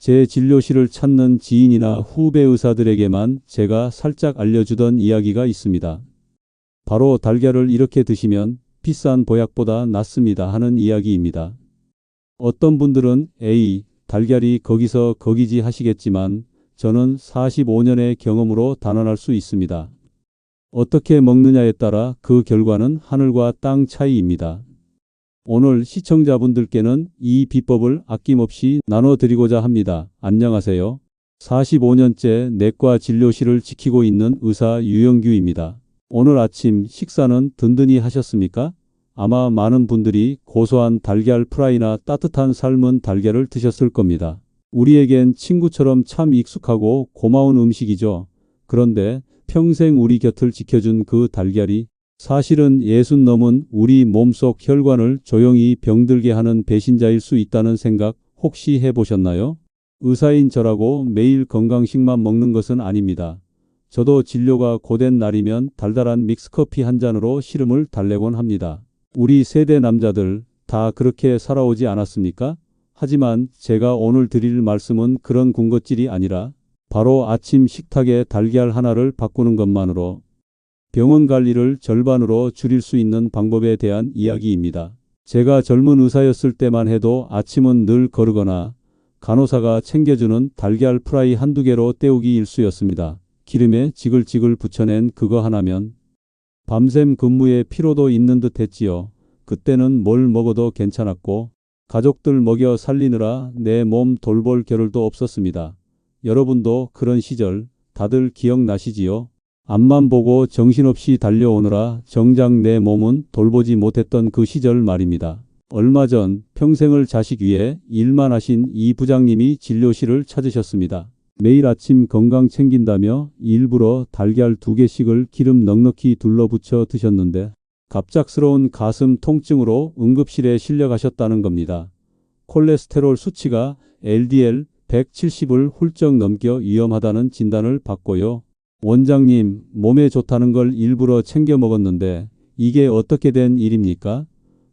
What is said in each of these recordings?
제 진료실을 찾는 지인이나 후배 의사들에게만 제가 살짝 알려주던 이야기가 있습니다. 바로 달걀을 이렇게 드시면 비싼 보약보다 낫습니다 하는 이야기입니다. 어떤 분들은 에이, 달걀이 거기서 거기지 하시겠지만 저는 45년의 경험으로 단언할 수 있습니다. 어떻게 먹느냐에 따라 그 결과는 하늘과 땅 차이입니다. 오늘 시청자분들께는 이 비법을 아낌없이 나눠드리고자 합니다. 안녕하세요. 45년째 내과 진료실을 지키고 있는 의사 유영규입니다. 오늘 아침 식사는 든든히 하셨습니까? 아마 많은 분들이 고소한 달걀 프라이나 따뜻한 삶은 달걀을 드셨을 겁니다. 우리에겐 친구처럼 참 익숙하고 고마운 음식이죠. 그런데 평생 우리 곁을 지켜준 그 달걀이 사실은 60 넘은 우리 몸속 혈관을 조용히 병들게 하는 배신자일 수 있다는 생각 혹시 해보셨나요? 의사인 저라고 매일 건강식만 먹는 것은 아닙니다. 저도 진료가 고된 날이면 달달한 믹스커피 한 잔으로 시름을 달래곤 합니다. 우리 세대 남자들 다 그렇게 살아오지 않았습니까? 하지만 제가 오늘 드릴 말씀은 그런 군것질이 아니라 바로 아침 식탁에 달걀 하나를 바꾸는 것만으로 병원 관리를 절반으로 줄일 수 있는 방법에 대한 이야기입니다. 제가 젊은 의사였을 때만 해도 아침은 늘 거르거나 간호사가 챙겨주는 달걀 프라이 한두 개로 때우기 일쑤였습니다. 기름에 지글지글 부쳐낸 그거 하나면 밤샘 근무에 피로도 있는 듯 했지요. 그때는 뭘 먹어도 괜찮았고 가족들 먹여 살리느라 내 몸 돌볼 겨를도 없었습니다. 여러분도 그런 시절 다들 기억나시지요? 앞만 보고 정신없이 달려오느라 정작 내 몸은 돌보지 못했던 그 시절 말입니다. 얼마 전 평생을 자식 위해 일만 하신 이 부장님이 진료실을 찾으셨습니다. 매일 아침 건강 챙긴다며 일부러 달걀 2개씩을 기름 넉넉히 둘러붙여 드셨는데 갑작스러운 가슴 통증으로 응급실에 실려가셨다는 겁니다. 콜레스테롤 수치가 LDL 170을 훌쩍 넘겨 위험하다는 진단을 받고요. 원장님, 몸에 좋다는 걸 일부러 챙겨 먹었는데 이게 어떻게 된 일입니까?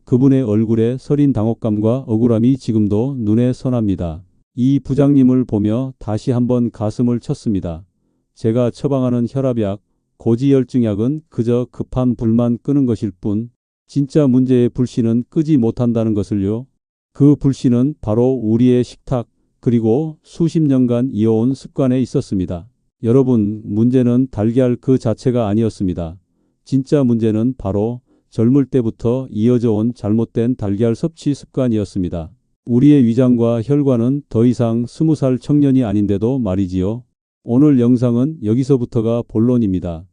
그분의 얼굴에 서린 당혹감과 억울함이 지금도 눈에 선합니다. 이 부장님을 보며 다시 한번 가슴을 쳤습니다. 제가 처방하는 혈압약, 고지혈증약은 그저 급한 불만 끄는 것일 뿐 진짜 문제의 불씨는 끄지 못한다는 것을요. 그 불씨는 바로 우리의 식탁 그리고 수십 년간 이어온 습관에 있었습니다. 여러분, 문제는 달걀 그 자체가 아니었습니다. 진짜 문제는 바로 젊을 때부터 이어져 온 잘못된 달걀 섭취 습관이었습니다. 우리의 위장과 혈관은 더 이상 20살 청년이 아닌데도 말이지요. 오늘 영상은 여기서부터가 본론입니다.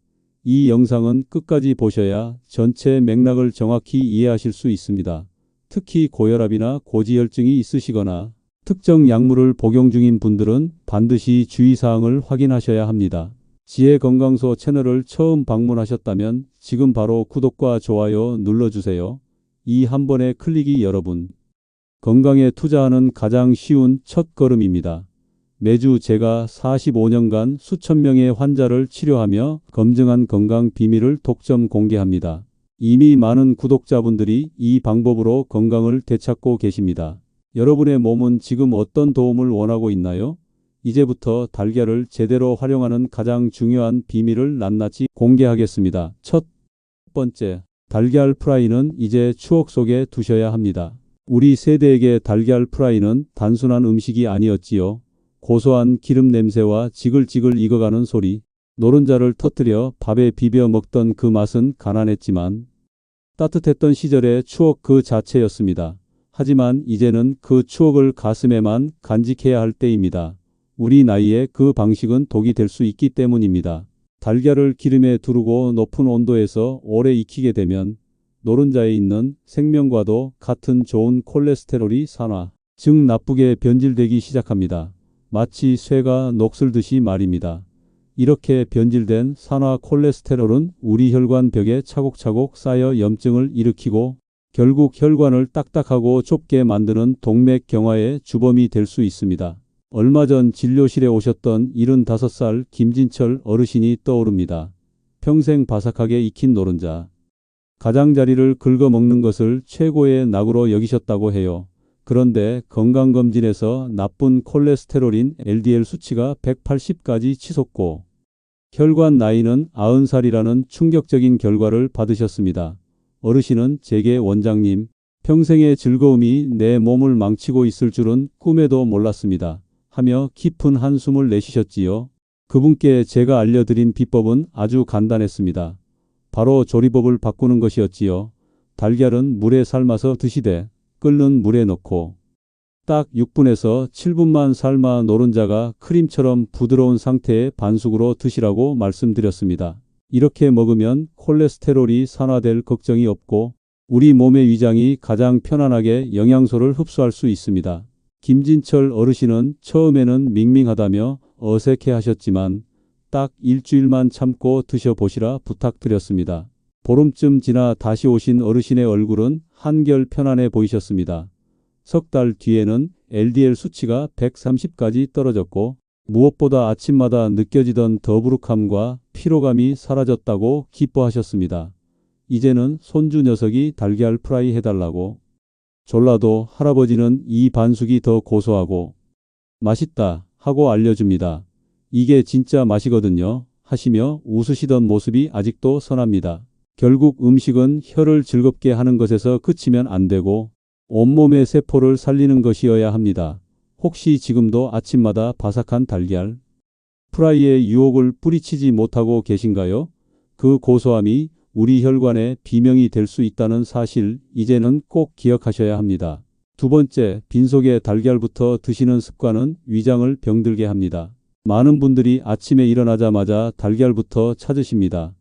이 영상은 끝까지 보셔야 전체 맥락을 정확히 이해하실 수 있습니다. 특히 고혈압이나 고지혈증이 있으시거나 특정 약물을 복용 중인 분들은 반드시 주의사항을 확인하셔야 합니다. 지혜건강소 채널을 처음 방문하셨다면 지금 바로 구독과 좋아요 눌러주세요. 이 한 번의 클릭이 여러분 건강에 투자하는 가장 쉬운 첫 걸음입니다. 매주 제가 45년간 수천 명의 환자를 치료하며 검증한 건강 비밀을 독점 공개합니다. 이미 많은 구독자분들이 이 방법으로 건강을 되찾고 계십니다. 여러분의 몸은 지금 어떤 도움을 원하고 있나요? 이제부터 달걀을 제대로 활용하는 가장 중요한 비밀을 낱낱이 공개하겠습니다. 첫 번째, 달걀 프라이는 이제 추억 속에 두셔야 합니다. 우리 세대에게 달걀 프라이는 단순한 음식이 아니었지요. 고소한 기름 냄새와 지글지글 익어가는 소리, 노른자를 터뜨려 밥에 비벼 먹던 그 맛은 가난했지만 따뜻했던 시절의 추억 그 자체였습니다. 하지만 이제는 그 추억을 가슴에만 간직해야 할 때입니다. 우리 나이에 그 방식은 독이 될 수 있기 때문입니다. 달걀을 기름에 두르고 높은 온도에서 오래 익히게 되면 노른자에 있는 생명과도 같은 좋은 콜레스테롤이 산화, 즉 나쁘게 변질되기 시작합니다. 마치 쇠가 녹슬듯이 말입니다. 이렇게 변질된 산화 콜레스테롤은 우리 혈관 벽에 차곡차곡 쌓여 염증을 일으키고 결국 혈관을 딱딱하고 좁게 만드는 동맥 경화의 주범이 될 수 있습니다. 얼마 전 진료실에 오셨던 75살 김진철 어르신이 떠오릅니다. 평생 바삭하게 익힌 노른자, 가장자리를 긁어먹는 것을 최고의 낙으로 여기셨다고 해요. 그런데 건강검진에서 나쁜 콜레스테롤인 LDL 수치가 180까지 치솟고 혈관 나이는 90살이라는 충격적인 결과를 받으셨습니다. 어르신은 제게 원장님, 평생의 즐거움이 내 몸을 망치고 있을 줄은 꿈에도 몰랐습니다. 하며 깊은 한숨을 내쉬셨지요. 그분께 제가 알려드린 비법은 아주 간단했습니다. 바로 조리법을 바꾸는 것이었지요. 달걀은 물에 삶아서 드시되 끓는 물에 넣고 딱 6분에서 7분만 삶아 노른자가 크림처럼 부드러운 상태의 반숙으로 드시라고 말씀드렸습니다. 이렇게 먹으면 콜레스테롤이 산화될 걱정이 없고 우리 몸의 위장이 가장 편안하게 영양소를 흡수할 수 있습니다. 김진철 어르신은 처음에는 밍밍하다며 어색해 하셨지만 딱 일주일만 참고 드셔보시라 부탁드렸습니다. 보름쯤 지나 다시 오신 어르신의 얼굴은 한결 편안해 보이셨습니다. 석 달 뒤에는 LDL 수치가 130까지 떨어졌고 무엇보다 아침마다 느껴지던 더부룩함과 피로감이 사라졌다고 기뻐하셨습니다. 이제는 손주 녀석이 달걀 프라이 해달라고. 졸라도 할아버지는 이 반숙이 더 고소하고 맛있다 하고 알려줍니다. 이게 진짜 맛이거든요 하시며 웃으시던 모습이 아직도 선합니다. 결국 음식은 혀를 즐겁게 하는 것에서 그치면 안 되고 온몸의 세포를 살리는 것이어야 합니다. 혹시 지금도 아침마다 바삭한 달걀 프라이에 유혹을 뿌리치지 못하고 계신가요? 그 고소함이 우리 혈관의 비명이 될 수 있다는 사실 이제는 꼭 기억하셔야 합니다. 두 번째, 빈속에 달걀부터 드시는 습관은 위장을 병들게 합니다. 많은 분들이 아침에 일어나자마자 달걀부터 찾으십니다.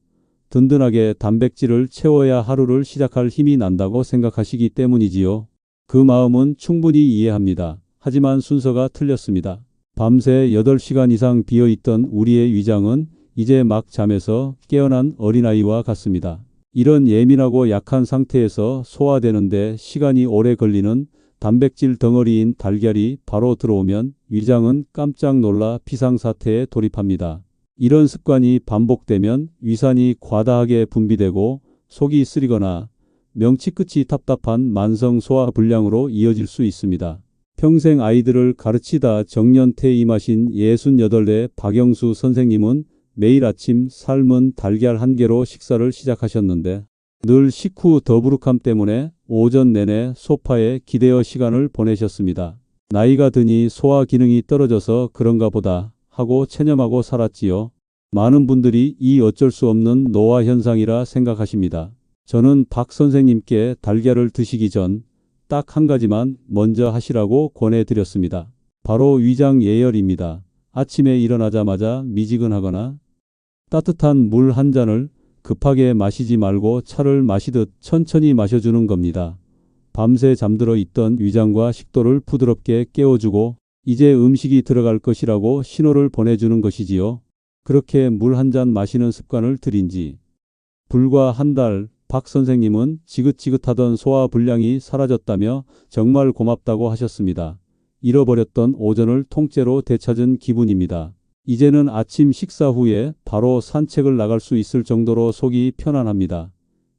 든든하게 단백질을 채워야 하루를 시작할 힘이 난다고 생각하시기 때문이지요. 그 마음은 충분히 이해합니다. 하지만 순서가 틀렸습니다. 밤새 8시간 이상 비어있던 우리의 위장은 이제 막 잠에서 깨어난 어린아이와 같습니다. 이런 예민하고 약한 상태에서 소화되는데 시간이 오래 걸리는 단백질 덩어리인 달걀이 바로 들어오면 위장은 깜짝 놀라 비상사태에 돌입합니다. 이런 습관이 반복되면 위산이 과다하게 분비되고 속이 쓰리거나 명치 끝이 답답한 만성 소화 불량으로 이어질 수 있습니다. 평생 아이들을 가르치다 정년퇴임하신 68대 박영수 선생님은 매일 아침 삶은 달걀 1개로 식사를 시작하셨는데 늘 식후 더부룩함 때문에 오전 내내 소파에 기대어 시간을 보내셨습니다. 나이가 드니 소화 기능이 떨어져서 그런가 보다 하고 체념하고 살았지요. 많은 분들이 이 어쩔 수 없는 노화 현상이라 생각하십니다. 저는 박 선생님께 달걀을 드시기 전 딱 한 가지만 먼저 하시라고 권해드렸습니다. 바로 위장 예열입니다. 아침에 일어나자마자 미지근하거나 따뜻한 물 한 잔을 급하게 마시지 말고 차를 마시듯 천천히 마셔주는 겁니다. 밤새 잠들어 있던 위장과 식도를 부드럽게 깨워주고 이제 음식이 들어갈 것이라고 신호를 보내주는 것이지요. 그렇게 물 한 잔 마시는 습관을 들인 지 불과 한 달, 박 선생님은 지긋지긋하던 소화 불량이 사라졌다며 정말 고맙다고 하셨습니다. 잃어버렸던 오전을 통째로 되찾은 기분입니다. 이제는 아침 식사 후에 바로 산책을 나갈 수 있을 정도로 속이 편안합니다.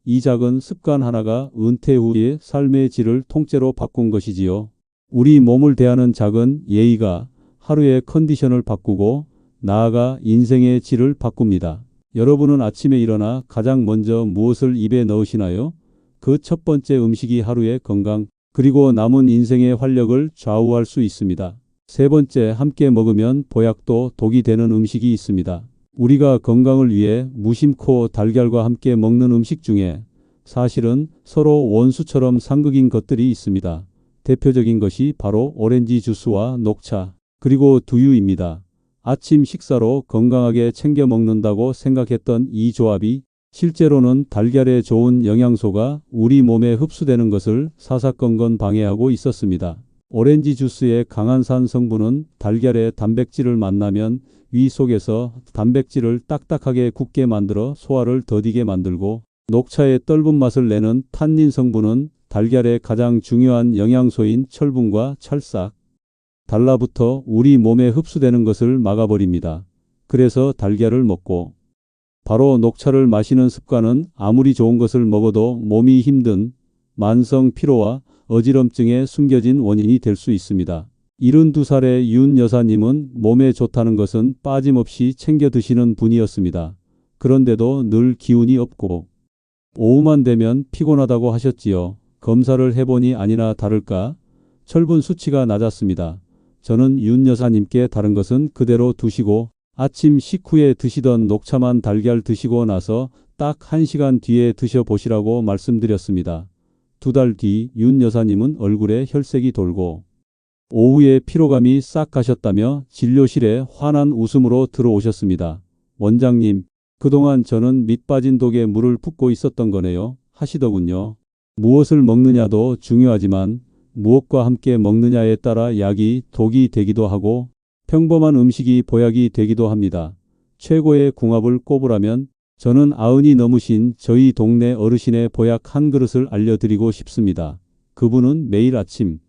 이 작은 습관 하나가 은퇴 후의 삶의 질을 통째로 바꾼 것이지요. 우리 몸을 대하는 작은 예의가 하루의 컨디션을 바꾸고 나아가 인생의 질을 바꿉니다. 여러분은 아침에 일어나 가장 먼저 무엇을 입에 넣으시나요? 그 첫 번째 음식이 하루의 건강 그리고 남은 인생의 활력을 좌우할 수 있습니다. 세 번째, 함께 먹으면 보약도 독이 되는 음식이 있습니다. 우리가 건강을 위해 무심코 달걀과 함께 먹는 음식 중에 사실은 서로 원수처럼 상극인 것들이 있습니다. 대표적인 것이 바로 오렌지 주스와 녹차 그리고 두유입니다. 아침 식사로 건강하게 챙겨 먹는다고 생각했던 이 조합이 실제로는 달걀에 좋은 영양소가 우리 몸에 흡수되는 것을 사사건건 방해하고 있었습니다. 오렌지 주스의 강한 산 성분은 달걀의 단백질을 만나면 위 속에서 단백질을 딱딱하게 굳게 만들어 소화를 더디게 만들고 녹차의 떫은 맛을 내는 탄닌 성분은 달걀의 가장 중요한 영양소인 철분과 찰싹 달라붙어 우리 몸에 흡수되는 것을 막아버립니다. 그래서 달걀을 먹고 바로 녹차를 마시는 습관은 아무리 좋은 것을 먹어도 몸이 힘든 만성 피로와 어지럼증에 숨겨진 원인이 될 수 있습니다. 72살의 윤 여사님은 몸에 좋다는 것은 빠짐없이 챙겨 드시는 분이었습니다. 그런데도 늘 기운이 없고 오후만 되면 피곤하다고 하셨지요. 검사를 해보니 아니나 다를까 철분 수치가 낮았습니다. 저는 윤 여사님께 다른 것은 그대로 두시고 아침 식후에 드시던 녹차만 달걀 드시고 나서 딱 1시간 뒤에 드셔보시라고 말씀드렸습니다. 2달 뒤 윤 여사님은 얼굴에 혈색이 돌고 오후에 피로감이 싹 가셨다며 진료실에 환한 웃음으로 들어오셨습니다. 원장님, 그동안 저는 밑 빠진 독에 물을 붓고 있었던 거네요. 하시더군요. 무엇을 먹느냐도 중요하지만 무엇과 함께 먹느냐에 따라 약이 독이 되기도 하고 평범한 음식이 보약이 되기도 합니다. 최고의 궁합을 꼽으라면 저는 90이 넘으신 저희 동네 어르신의 보약 한 그릇을 알려드리고 싶습니다. 그분은 매일 아침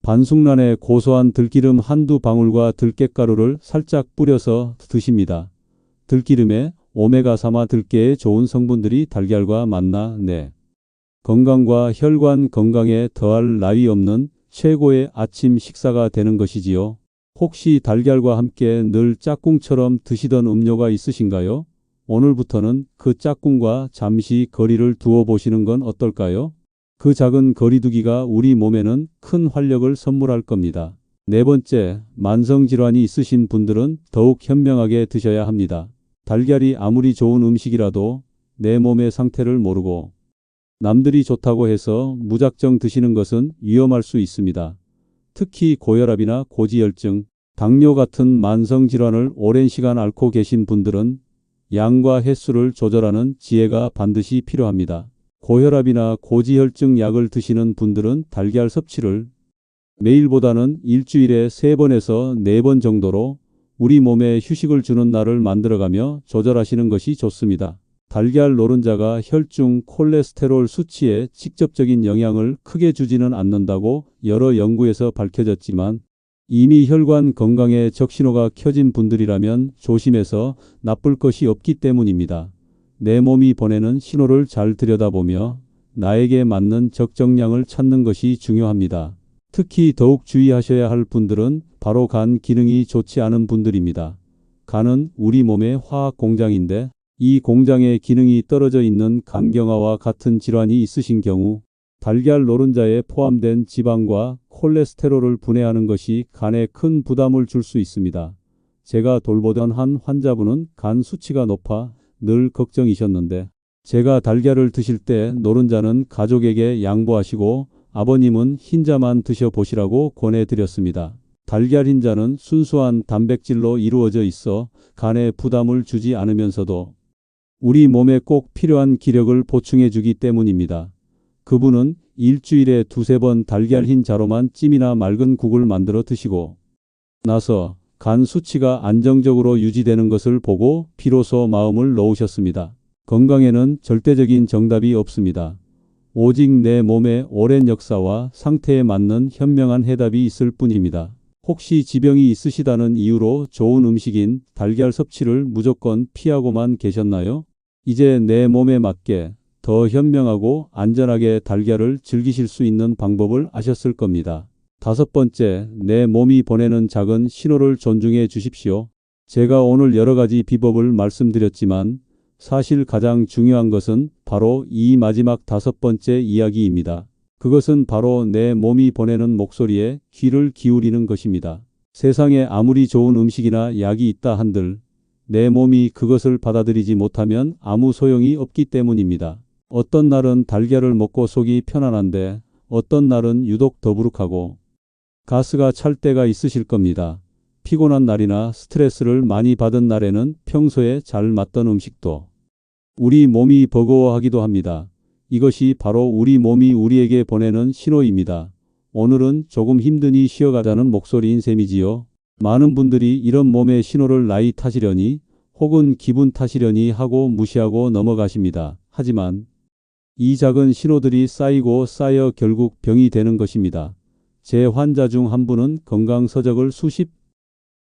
반숙란에 고소한 들기름 한두 방울과 들깨가루를 살짝 뿌려서 드십니다. 들기름에 오메가3와 들깨에 좋은 성분들이 달걀과 만나 뇌 건강과 혈관 건강에 더할 나위 없는 최고의 아침 식사가 되는 것이지요. 혹시 달걀과 함께 늘 짝꿍처럼 드시던 음료가 있으신가요? 오늘부터는 그 짝꿍과 잠시 거리를 두어 보시는 건 어떨까요? 그 작은 거리두기가 우리 몸에는 큰 활력을 선물할 겁니다. 네 번째, 만성질환이 있으신 분들은 더욱 현명하게 드셔야 합니다. 달걀이 아무리 좋은 음식이라도 내 몸의 상태를 모르고 남들이 좋다고 해서 무작정 드시는 것은 위험할 수 있습니다. 특히 고혈압이나 고지혈증, 당뇨 같은 만성질환을 오랜 시간 앓고 계신 분들은 양과 횟수를 조절하는 지혜가 반드시 필요합니다. 고혈압이나 고지혈증 약을 드시는 분들은 달걀 섭취를 매일보다는 일주일에 3번에서 4번 정도로 우리 몸에 휴식을 주는 날을 만들어가며 조절하시는 것이 좋습니다. 달걀 노른자가 혈중 콜레스테롤 수치에 직접적인 영향을 크게 주지는 않는다고 여러 연구에서 밝혀졌지만 이미 혈관 건강에 적신호가 켜진 분들이라면 조심해서 나쁠 것이 없기 때문입니다. 내 몸이 보내는 신호를 잘 들여다보며 나에게 맞는 적정량을 찾는 것이 중요합니다. 특히 더욱 주의하셔야 할 분들은 바로 간 기능이 좋지 않은 분들입니다. 간은 우리 몸의 화학 공장인데 이 공장의 기능이 떨어져 있는 간경화와 같은 질환이 있으신 경우 달걀 노른자에 포함된 지방과 콜레스테롤을 분해하는 것이 간에 큰 부담을 줄 수 있습니다. 제가 돌보던 한 환자분은 간 수치가 높아 늘 걱정이셨는데 제가 달걀을 드실 때 노른자는 가족에게 양보하시고 아버님은 흰자만 드셔보시라고 권해드렸습니다. 달걀 흰자는 순수한 단백질로 이루어져 있어 간에 부담을 주지 않으면서도 우리 몸에 꼭 필요한 기력을 보충해 주기 때문입니다. 그분은 일주일에 2~3번 달걀 흰자로만 찜이나 맑은 국을 만들어 드시고 나서 간 수치가 안정적으로 유지되는 것을 보고 비로소 마음을 놓으셨습니다. 건강에는 절대적인 정답이 없습니다. 오직 내 몸의 오랜 역사와 상태에 맞는 현명한 해답이 있을 뿐입니다. 혹시 지병이 있으시다는 이유로 좋은 음식인 달걀 섭취를 무조건 피하고만 계셨나요? 이제 내 몸에 맞게 더 현명하고 안전하게 달걀을 즐기실 수 있는 방법을 아셨을 겁니다. 5번째, 내 몸이 보내는 작은 신호를 존중해 주십시오. 제가 오늘 여러 가지 비법을 말씀드렸지만 사실 가장 중요한 것은 바로 이 마지막 5번째 이야기입니다. 그것은 바로 내 몸이 보내는 목소리에 귀를 기울이는 것입니다. 세상에 아무리 좋은 음식이나 약이 있다 한들 내 몸이 그것을 받아들이지 못하면 아무 소용이 없기 때문입니다. 어떤 날은 달걀을 먹고 속이 편안한데 어떤 날은 유독 더부룩하고 가스가 찰 때가 있으실 겁니다. 피곤한 날이나 스트레스를 많이 받은 날에는 평소에 잘 맞던 음식도 우리 몸이 버거워하기도 합니다. 이것이 바로 우리 몸이 우리에게 보내는 신호입니다. 오늘은 조금 힘드니 쉬어가자는 목소리인 셈이지요. 많은 분들이 이런 몸의 신호를 나이 탓이려니 혹은 기분 탓이려니 하고 무시하고 넘어가십니다. 하지만 이 작은 신호들이 쌓이고 쌓여 결국 병이 되는 것입니다. 제 환자 중 한 분은 건강서적을 수십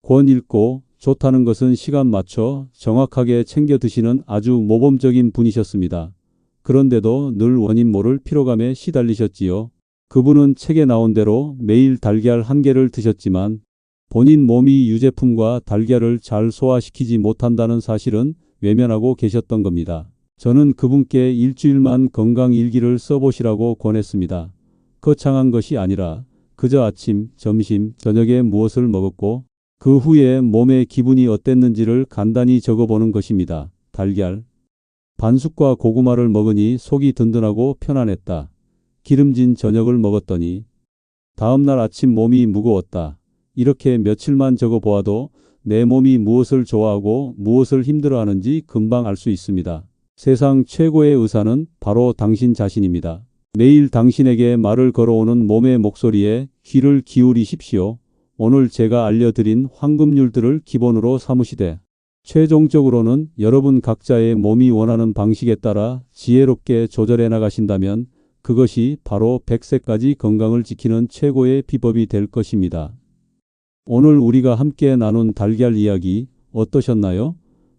권 읽고 좋다는 것은 시간 맞춰 정확하게 챙겨 드시는 아주 모범적인 분이셨습니다. 그런데도 늘 원인 모를 피로감에 시달리셨지요. 그분은 책에 나온 대로 매일 달걀 1개를 드셨지만 본인 몸이 유제품과 달걀을 잘 소화시키지 못한다는 사실은 외면하고 계셨던 겁니다. 저는 그분께 일주일만 건강일기를 써보시라고 권했습니다. 거창한 것이 아니라 그저 아침, 점심, 저녁에 무엇을 먹었고 그 후에 몸의 기분이 어땠는지를 간단히 적어보는 것입니다. 달걀, 반숙과 고구마를 먹으니 속이 든든하고 편안했다. 기름진 저녁을 먹었더니 다음날 아침 몸이 무거웠다. 이렇게 며칠만 적어보아도 내 몸이 무엇을 좋아하고 무엇을 힘들어하는지 금방 알 수 있습니다. 세상 최고의 의사는 바로 당신 자신입니다. 매일 당신에게 말을 걸어오는 몸의 목소리에 귀를 기울이십시오. 오늘 제가 알려드린 황금률들을 기본으로 삼으시되 최종적으로는 여러분 각자의 몸이 원하는 방식에 따라 지혜롭게 조절해 나가신다면 그것이 바로 100세까지 건강을 지키는 최고의 비법이 될 것입니다. 오늘 우리가 함께 나눈 달걀 이야기 어떠셨나요?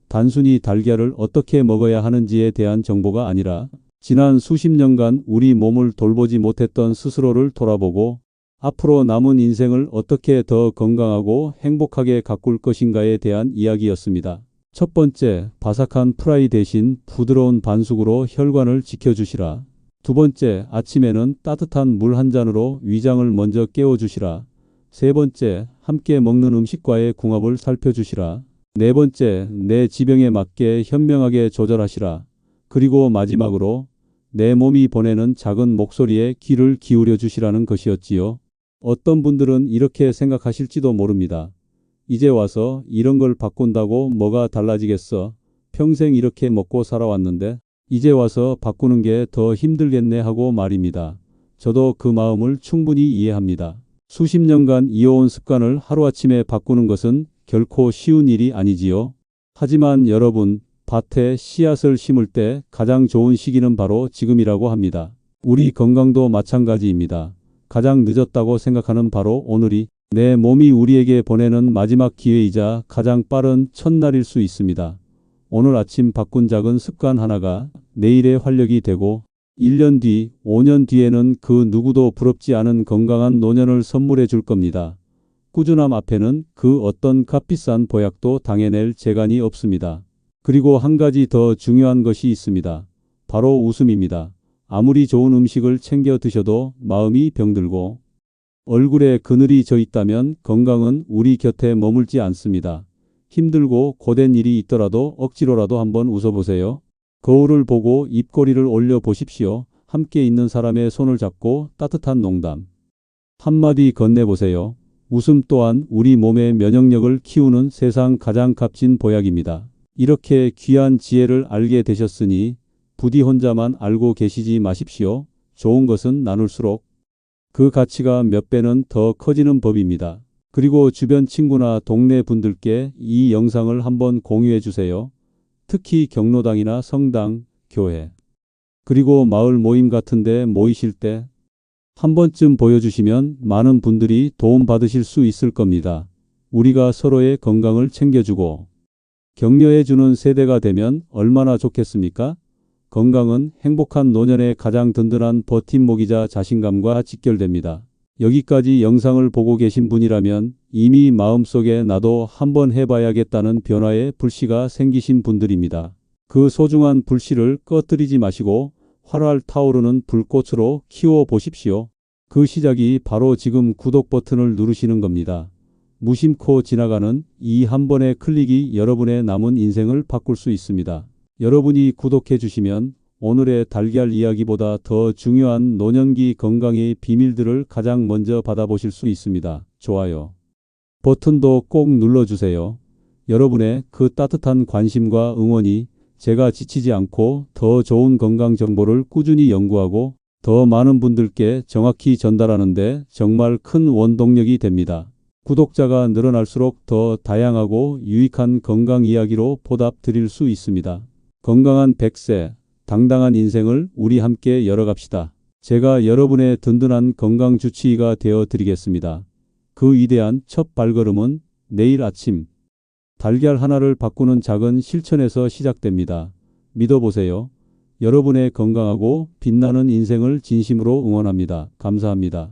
단순히 달걀을 어떻게 먹어야 하는지에 대한 정보가 아니라 지난 수십 년간 우리 몸을 돌보지 못했던 스스로를 돌아보고 앞으로 남은 인생을 어떻게 더 건강하고 행복하게 가꿀 것인가에 대한 이야기였습니다. 첫 번째, 바삭한 프라이 대신 부드러운 반숙으로 혈관을 지켜주시라. 두 번째, 아침에는 따뜻한 물 한 잔으로 위장을 먼저 깨워주시라. 세 번째, 함께 먹는 음식과의 궁합을 살펴주시라. 네 번째, 내 지병에 맞게 현명하게 조절하시라. 그리고 마지막으로 내 몸이 보내는 작은 목소리에 귀를 기울여 주시라는 것이었지요. 어떤 분들은 이렇게 생각하실지도 모릅니다. 이제 와서 이런 걸 바꾼다고 뭐가 달라지겠어? 평생 이렇게 먹고 살아왔는데 이제 와서 바꾸는 게 더 힘들겠네 하고 말입니다. 저도 그 마음을 충분히 이해합니다. 수십 년간 이어온 습관을 하루아침에 바꾸는 것은 결코 쉬운 일이 아니지요. 하지만 여러분, 밭에 씨앗을 심을 때 가장 좋은 시기는 바로 지금이라고 합니다. 우리 건강도 마찬가지입니다. 가장 늦었다고 생각하는 바로 오늘이 내 몸이 우리에게 보내는 마지막 기회이자 가장 빠른 첫날일 수 있습니다. 오늘 아침 바꾼 작은 습관 하나가 내일의 활력이 되고 1년 뒤, 5년 뒤에는 그 누구도 부럽지 않은 건강한 노년을 선물해 줄 겁니다. 꾸준함 앞에는 그 어떤 값비싼 보약도 당해낼 재간이 없습니다. 그리고 한 가지 더 중요한 것이 있습니다. 바로 웃음입니다. 아무리 좋은 음식을 챙겨 드셔도 마음이 병들고 얼굴에 그늘이 져 있다면 건강은 우리 곁에 머물지 않습니다. 힘들고 고된 일이 있더라도 억지로라도 한번 웃어보세요. 거울을 보고 입꼬리를 올려 보십시오. 함께 있는 사람의 손을 잡고 따뜻한 농담 한마디 건네보세요. 웃음 또한 우리 몸의 면역력을 키우는 세상 가장 값진 보약입니다. 이렇게 귀한 지혜를 알게 되셨으니 부디 혼자만 알고 계시지 마십시오. 좋은 것은 나눌수록 그 가치가 몇 배는 더 커지는 법입니다. 그리고 주변 친구나 동네 분들께 이 영상을 한번 공유해 주세요. 특히 경로당이나 성당, 교회, 그리고 마을 모임 같은 데 모이실 때 한 번쯤 보여주시면 많은 분들이 도움받으실 수 있을 겁니다. 우리가 서로의 건강을 챙겨주고 격려해주는 세대가 되면 얼마나 좋겠습니까? 건강은 행복한 노년의 가장 든든한 버팀목이자 자신감과 직결됩니다. 여기까지 영상을 보고 계신 분이라면 이미 마음속에 나도 한번 해봐야겠다는 변화의 불씨가 생기신 분들입니다. 그 소중한 불씨를 꺼뜨리지 마시고 활활 타오르는 불꽃으로 키워보십시오. 그 시작이 바로 지금 구독 버튼을 누르시는 겁니다. 무심코 지나가는 이 한 번의 클릭이 여러분의 남은 인생을 바꿀 수 있습니다. 여러분이 구독해 주시면 오늘의 달걀 이야기보다 더 중요한 노년기 건강의 비밀들을 가장 먼저 받아보실 수 있습니다. 좋아요 버튼도 꼭 눌러주세요. 여러분의 그 따뜻한 관심과 응원이 제가 지치지 않고 더 좋은 건강 정보를 꾸준히 연구하고 더 많은 분들께 정확히 전달하는데 정말 큰 원동력이 됩니다. 구독자가 늘어날수록 더 다양하고 유익한 건강 이야기로 보답 드릴 수 있습니다. 건강한 100세, 당당한 인생을 우리 함께 열어갑시다. 제가 여러분의 든든한 건강 주치의가 되어 드리겠습니다. 그 위대한 첫 발걸음은 내일 아침 달걀 하나를 바꾸는 작은 실천에서 시작됩니다. 믿어보세요. 여러분의 건강하고 빛나는 인생을 진심으로 응원합니다. 감사합니다.